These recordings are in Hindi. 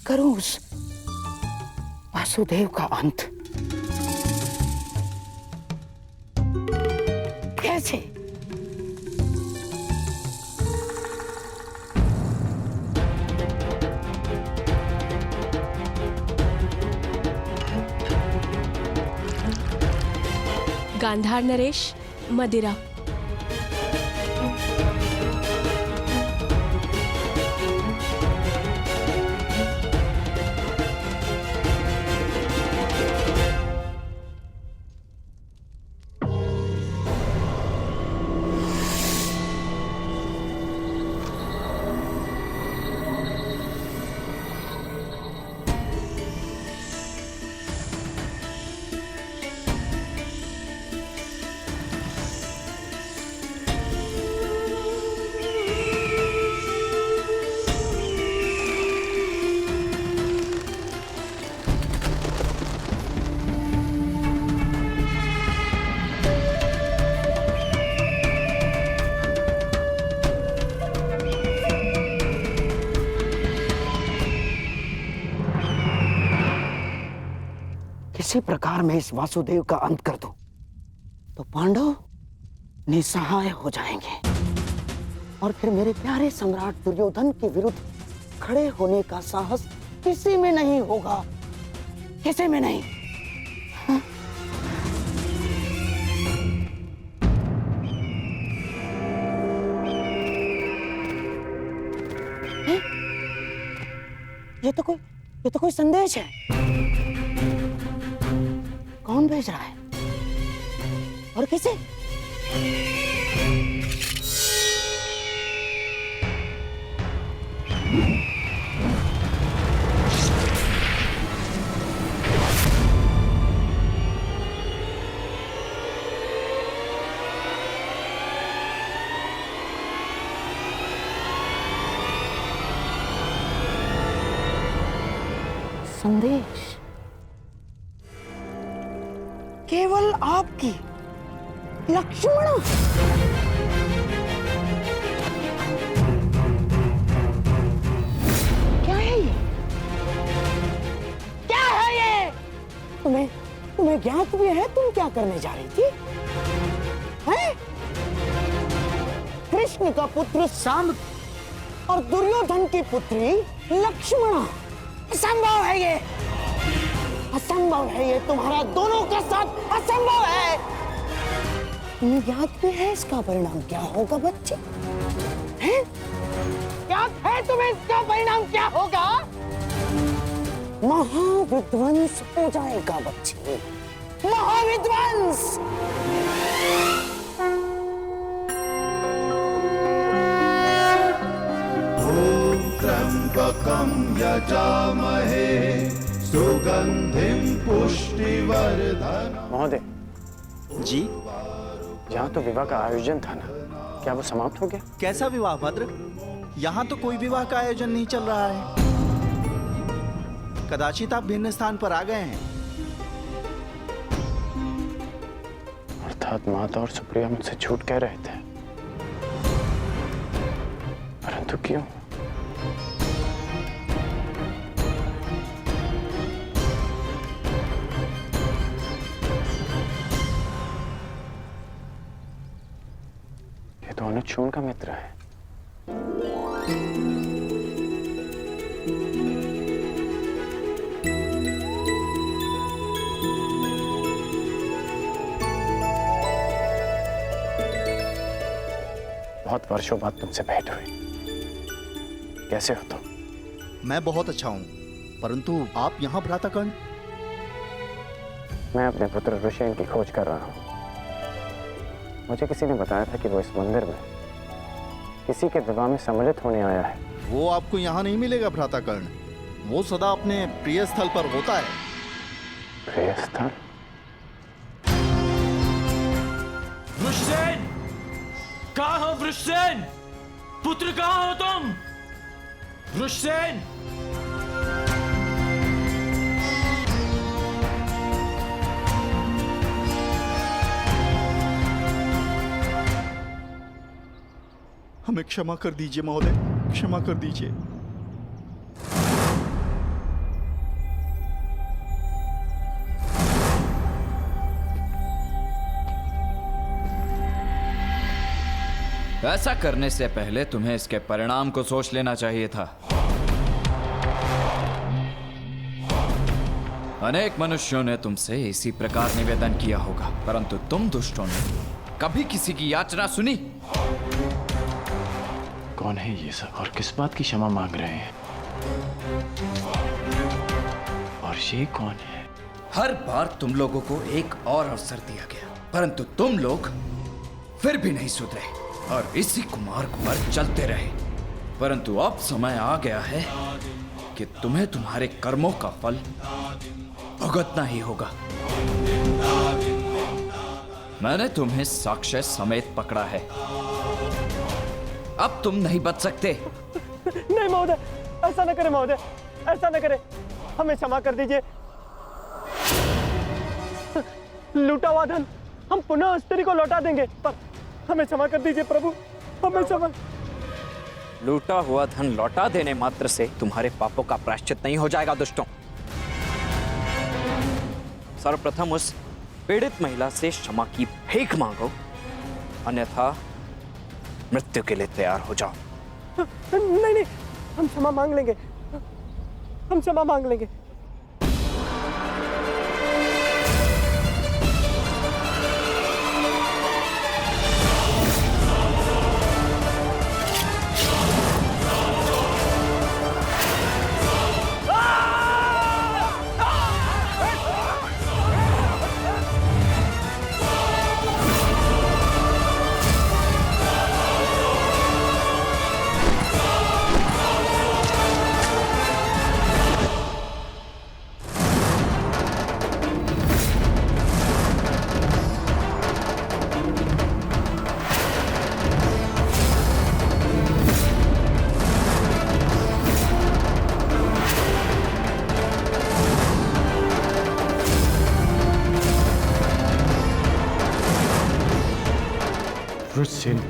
करूं उस वासुदेव का अंत? कैसे? गांधार नरेश, मदिरा। किसी प्रकार मैं इस वासुदेव का अंत कर दूं तो पांडव निसहाय हो जाएंगे और फिर मेरे प्यारे सम्राट दुर्योधन के विरुद्ध खड़े होने का साहस किसी में नहीं होगा, किसी में नहीं। हाँ? ये तो कोई संदेश है। कौन भेज रहा है और किसे? संदेश केवल आपकी लक्ष्मण। क्या है ये? क्या है ये? तुम्हें ज्ञात भी है तुम क्या करने जा रही थी? हैं? कृष्ण का पुत्र सांब और दुर्योधन की पुत्री लक्ष्मणा। असंभव है ये, असंभव है ये, तुम्हारा दोनों का साथ असंभव है। तुम्हें याद भी है इसका परिणाम क्या होगा बच्चे? हैं? याद है तुम्हें इसका परिणाम क्या होगा? महाविध्वंस हो जाएगा बच्चे, महाविध्वंस। त्र्यंबकं यजामहे सुगंधिं पुष्टिवर्धनम्। महोदय जी, यहाँ तो विवाह का आयोजन था ना, क्या वो समाप्त हो गया? कैसा विवाह भद्र? यहाँ तो कोई विवाह का आयोजन नहीं चल रहा है। कदाचित आप भिन्न स्थान पर आ गए हैं। अर्थात माता और सुप्रिया मुझसे झूठ कह रहे थे, परंतु क्यों? ये तो अनुचून का मित्र है। बहुत वर्षों बाद तुमसे भेंट हुई। कैसे हो तुम? मैं बहुत अच्छा हूँ, परंतु आप यहाँ भ्राताकर्ण? मैं अपने पुत्र ऋषियन की खोज कर रहा हूँ। मुझे किसी ने बताया था कि वो इस मंदिर में किसी के विवाह में सम्मिलित होने आया है। वो आपको यहाँ नहीं मिलेगा भ्राताकर्ण। वो सदा अपने प्रिय स्थल पर होता है। प्रिय स्थल? वृषसेन! कहाँ हो वृषसेन? पुत्र कहाँ हो तुम? वृषसेन! हमें क्षमा कर दीजिए महोदय, क्षमा कर दीजिए। ऐसा करने से पहले तुम्हें इसके परिणाम को सोच लेना चाहिए था। अनेक मनुष्यों ने तुमसे इसी प्रकार निवेदन किया होगा, परंतु तुम दुष्टों ने कभी किसी की याचना सुनी? कौन है ये सब और किस बात की क्षमा मांग रहे हैं? और ये कौन है? हर बार तुम लोगों को एक और अवसर दिया गया, परंतु तुम लोग फिर भी नहीं सुधरे और इसी कुमार्ग पर चलते रहे। परंतु अब समय आ गया है कि तुम्हें तुम्हारे कर्मों का फल भुगतना ही होगा। मैंने तुम्हें साक्ष्य समेत पकड़ा है। अब तुम नहीं बच सकते। नहीं महोदय, ऐसा न करें महोदय, ऐसा न करें, हमें क्षमा कर दीजिए। लूटा हुआ धन हम पुनः स्त्री को लौटा देंगे, पर हमें क्षमा कर दीजिए प्रभु, हमें क्षमा। लूटा हुआ धन लौटा देने मात्र से तुम्हारे पापों का प्रायश्चित नहीं हो जाएगा दुष्टों। सर्वप्रथम उस पीड़ित महिला से क्षमा की भीख मांगो, अन्यथा मृत्यु के लिए तैयार हो जाओ। नहीं नहीं, हम क्षमा मांग लेंगे, हम क्षमा मांग लेंगे। वृषसेन,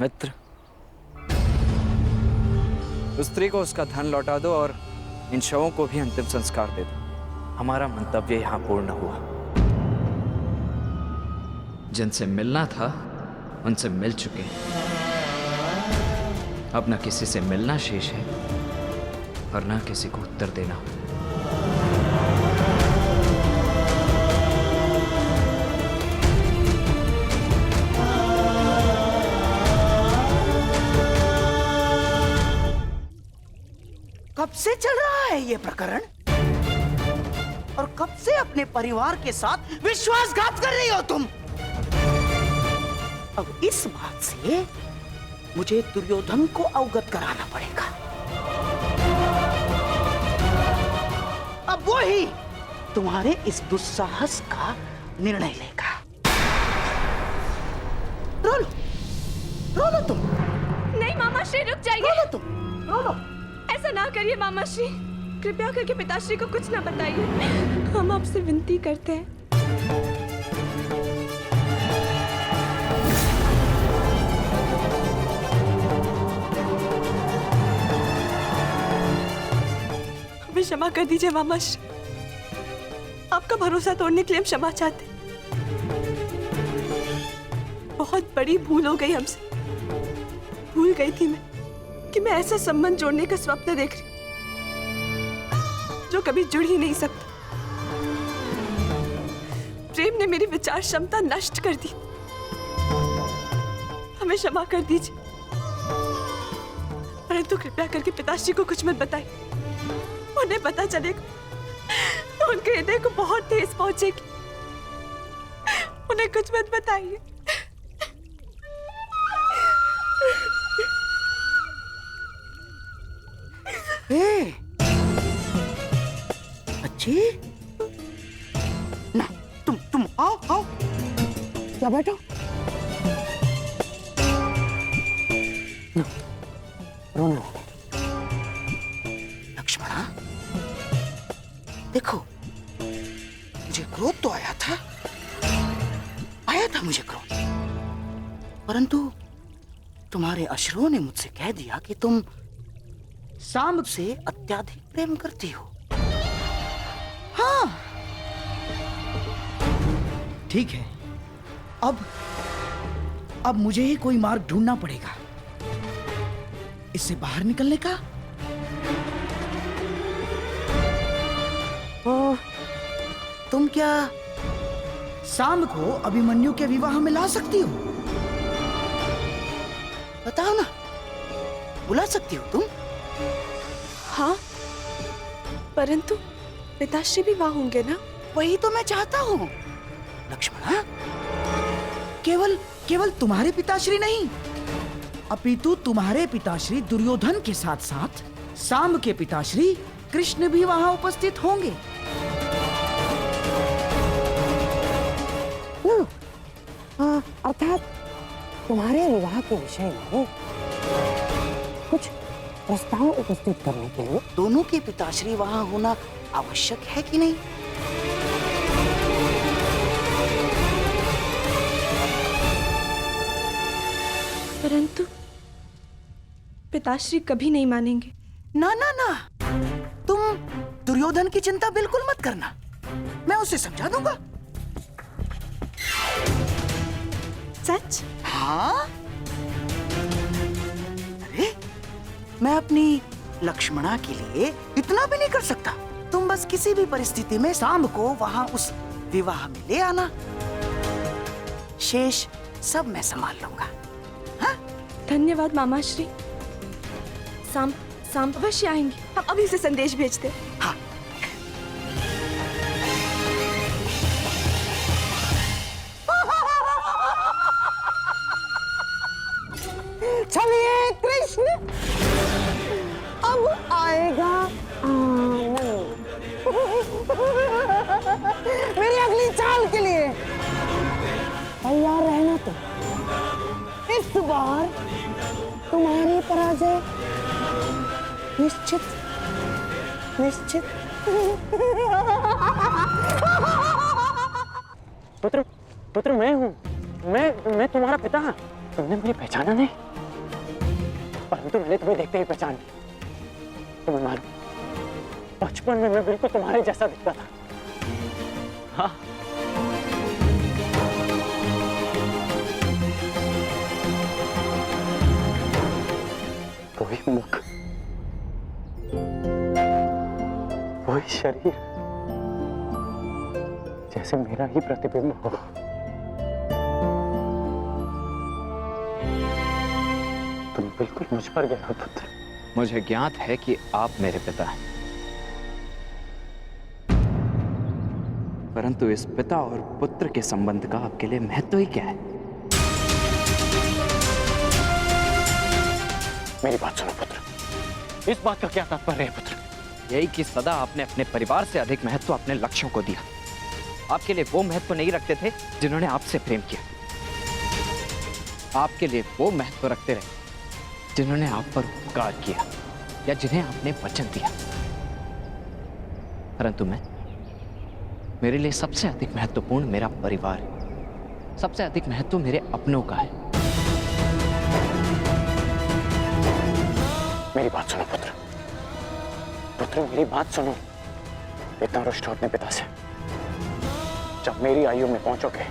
मित्र, उस स्त्री को उसका धन लौटा दो और इन शवों को भी अंतिम संस्कार दे दो। हमारा मंतव्य यहां पूर्ण हुआ। जिनसे मिलना था उनसे मिल चुके, अब न किसी से मिलना शेष है और न किसी को उत्तर देना। कब से चल रहा है ये प्रकरण और कब से अपने परिवार के साथ विश्वासघात कर रही हो तुम? अब इस बात से मुझे दुर्योधन को अवगत कराना पड़ेगा। अब वो ही तुम्हारे इस दुस्साहस का निर्णय लेगा। रो लो, रो लो तुम। नहीं मामा श्री, रुक जाइए। रो लो तुम, रो लो। ऐसा ना करिए मामा श्री, कृपया करके पिताश्री को कुछ ना बताइए, हम आपसे विनती करते हैं। हमें क्षमा कर दीजिए मामा श्री, आपका भरोसा तोड़ने के लिए हम क्षमा चाहते हैं। बहुत बड़ी भूल हो गई हमसे। भूल गई थी मैं कि मैं ऐसा संबंध जोड़ने का स्वप्न देख रही जो कभी जुड़ ही नहीं सकता। प्रेम ने मेरी विचार क्षमता नष्ट कर दी। हमें क्षमा कर दीजिए, परंतु कृपया करके पिताश्री को कुछ मत बताइए। उन्हें पता चलेगा तो उनके हृदय को बहुत ठेस पहुंचेगी। उन्हें कुछ मत बताइए। ए, अच्छी ना, तुम आओ आओ। क्या बैठो? रोना लक्ष्मणा, देखो, मुझे क्रोध तो आया था मुझे क्रोध, परंतु तुम्हारे अश्रुओं ने मुझसे कह दिया कि तुम सांब से अत्याधिक प्रेम करती हो। हाँ, ठीक है। अब मुझे ही कोई मार्ग ढूंढना पड़ेगा इससे बाहर निकलने का। तुम क्या सांब को अभिमन्यु के विवाह में ला सकती हो? बताओ ना, बुला सकती हो तुम? हाँ, परंतु पिताश्री भी वहां होंगे ना? वही तो मैं चाहता हूँ लक्ष्मणा। केवल तुम्हारे पिताश्री नहीं, अपितु तुम्हारे पिताश्री दुर्योधन के साथ साथ सांब के पिताश्री कृष्ण भी वहां उपस्थित होंगे। अर्थात तुम्हारे विवाह के विषय में कुछ प्रस्ताव उपस्थित करने के लिए दोनों के पिताश्री वहां होना आवश्यक है कि नहीं? परंतु पिताश्री कभी नहीं मानेंगे। ना ना ना, तुम दुर्योधन की चिंता बिल्कुल मत करना, मैं उसे समझा दूंगा। सच? हाँ, अरे मैं अपनी लक्ष्मणा के लिए इतना भी नहीं कर सकता। तुम बस किसी भी परिस्थिति में सांब को वहां उस विवाह में ले आना, शेष सब मैं संभाल लूंगा। हाँ? धन्यवाद मामाश्री। सांब अवश्य आएंगे, हम अभी से संदेश भेजते। हाँ। चलिए कृष्ण, अब आएगा आनंद। मेरी अगली चाल के लिए तैयार रहना। तो इस बार तुम्हारी पराजय निश्चित निश्चित। पुत्र मैं हूँ, मैं तुम्हारा पिता। तुमने मुझे पहचाना नहीं, परंतु मैंने तुम्हें देखते ही पहचान लिया। तुम्हें मालूम, बचपन में मैं बिल्कुल तुम्हारे जैसा दिखता था। हाँ, वही मुख, वही शरीर, जैसे मेरा ही प्रतिबिंब हो। तुम बिल्कुल मुझ पर गए हो पुत्र। मुझे ज्ञात है कि आप मेरे पिता हैं, परंतु इस पिता और पुत्र के संबंध का आपके लिए महत्व ही क्या है? मेरी बात सुनो पुत्र, इस बात का क्या तात्पर्य है पुत्र? यही कि सदा आपने अपने परिवार से अधिक महत्व अपने लक्ष्यों को दिया। आपके लिए वो महत्व नहीं रखते थे जिन्होंने आपसे प्रेम किया, आपके लिए वो महत्व रखते रहे जिन्होंने आप पर उपकार किया या जिन्हें आपने वचन दिया। परंतु मेरे लिए सबसे अधिक महत्वपूर्ण मेरा परिवार है, सबसे अधिक महत्व मेरे अपनों का है। मेरी बात सुनो पुत्र, मेरी बात सुनो। इतना रुष्ट हो अपने पिता से। जब मेरी आयु में पहुंचोगे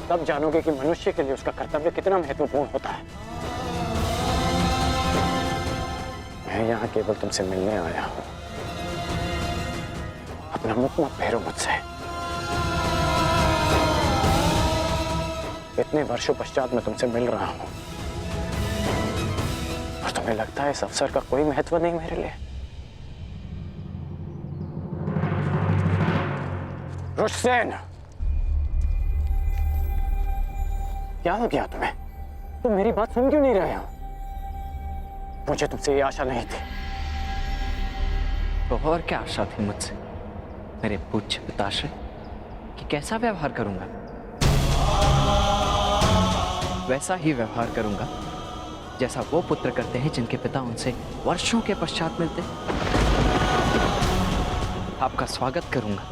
तब जानोगे कि मनुष्य के लिए उसका कर्तव्य कितना महत्वपूर्ण होता है। मैं यहाँ केवल तुमसे मिलने आया हूं, अपना मुख मत फेरो मुझसे। इतने वर्षों पश्चात मैं तुमसे मिल रहा हूं और तुम्हें लगता है इस अवसर का कोई महत्व नहीं मेरे लिए? रुष्सेन, क्या हो गया तुम्हें? तुम मेरी बात सुन क्यों नहीं रहे हो? मुझे तुमसे ये आशा नहीं थी। तो और क्या आशा थी मुझसे, मेरे पूज्य पिताश्री, कि कैसा व्यवहार करूंगा? वैसा ही व्यवहार करूंगा जैसा वो पुत्र करते हैं जिनके पिता उनसे वर्षों के पश्चात मिलते। आपका स्वागत करूंगा,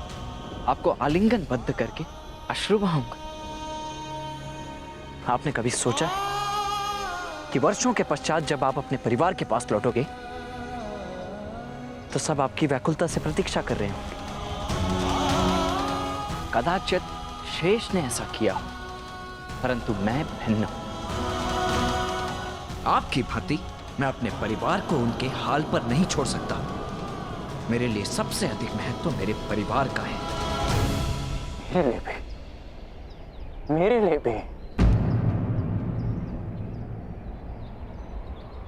आपको आलिंगनबद्ध करके अश्रु बहाऊंगा। आपने कभी सोचा है कि वर्षों के पश्चात जब आप अपने परिवार के पास लौटोगे तो सब आपकी व्याकुलता से प्रतीक्षा कर रहे होंगे? कदाचित शेष ने ऐसा किया हो, परंतु मैं भिन्न हूं। आपकी भांति मैं अपने परिवार को उनके हाल पर नहीं छोड़ सकता। मेरे लिए सबसे अधिक महत्व मेरे परिवार का है। मेरे लिए भी, मेरे लिए भी।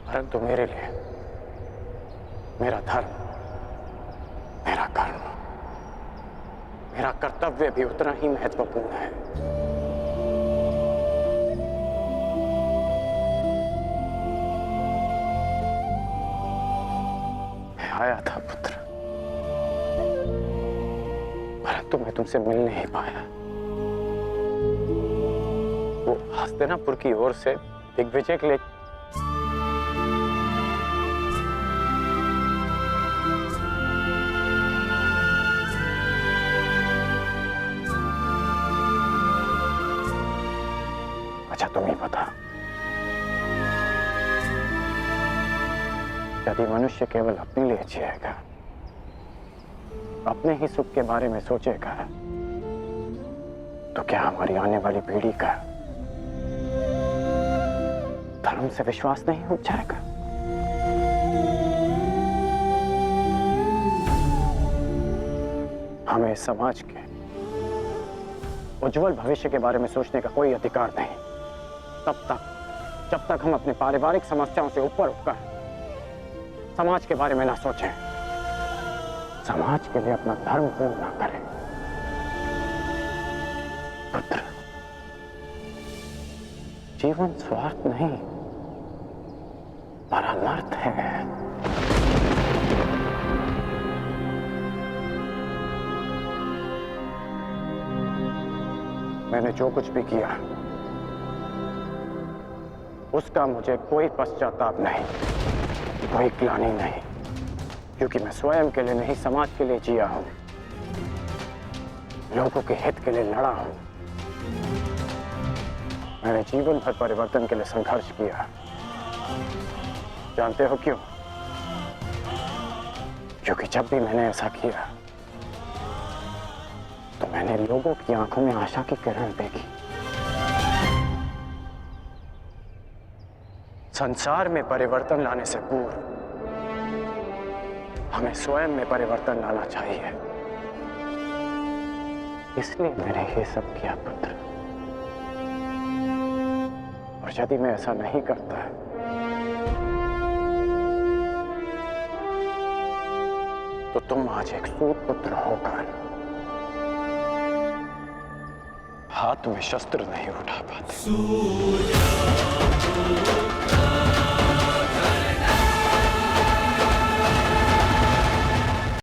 परंतु मेरे लिए मेरा धर्म, मेरा कर्म, मेरा कर्तव्य भी उतना ही महत्वपूर्ण है। मैं आया था पुत्र, परंतु मैं तुमसे मिल नहीं पाया। वो हस्तिनापुर की ओर से दिग्विजय के लिए अच्छा तुम ही बता, यदि मनुष्य केवल अपने लिए जिएगा, अपने ही सुख के बारे में सोचेगा, तो क्या हमारी आने वाली पीढ़ी का धर्म से विश्वास नहीं उठ जाएगा? हमें समाज के उज्जवल भविष्य के बारे में सोचने का कोई अधिकार नहीं जब तक हम अपने पारिवारिक समस्याओं से ऊपर उठकर समाज के बारे में ना सोचें, समाज के लिए अपना धर्म पूर्ण ना करें। पुत्र, जीवन स्वार्थ नहीं, परमार्थ है। मैंने जो कुछ भी किया उसका मुझे कोई पश्चाताप नहीं, कोई ग्लानि नहीं, क्योंकि मैं स्वयं के लिए नहीं समाज के लिए जिया हूं, लोगों के हित के लिए लड़ा हूं। मैंने जीवन भर परिवर्तन के लिए संघर्ष किया। जानते हो क्यों? क्योंकि जब भी मैंने ऐसा किया तो मैंने लोगों की आंखों में आशा की किरण देखी। संसार में परिवर्तन लाने से पूर्व हमें स्वयं में परिवर्तन लाना चाहिए। इसलिए मैंने ये सब किया पुत्र। और यदि मैं ऐसा नहीं करता तो तुम आज एक सूत पुत्र होकर हाथ में शस्त्र नहीं उठा पाते।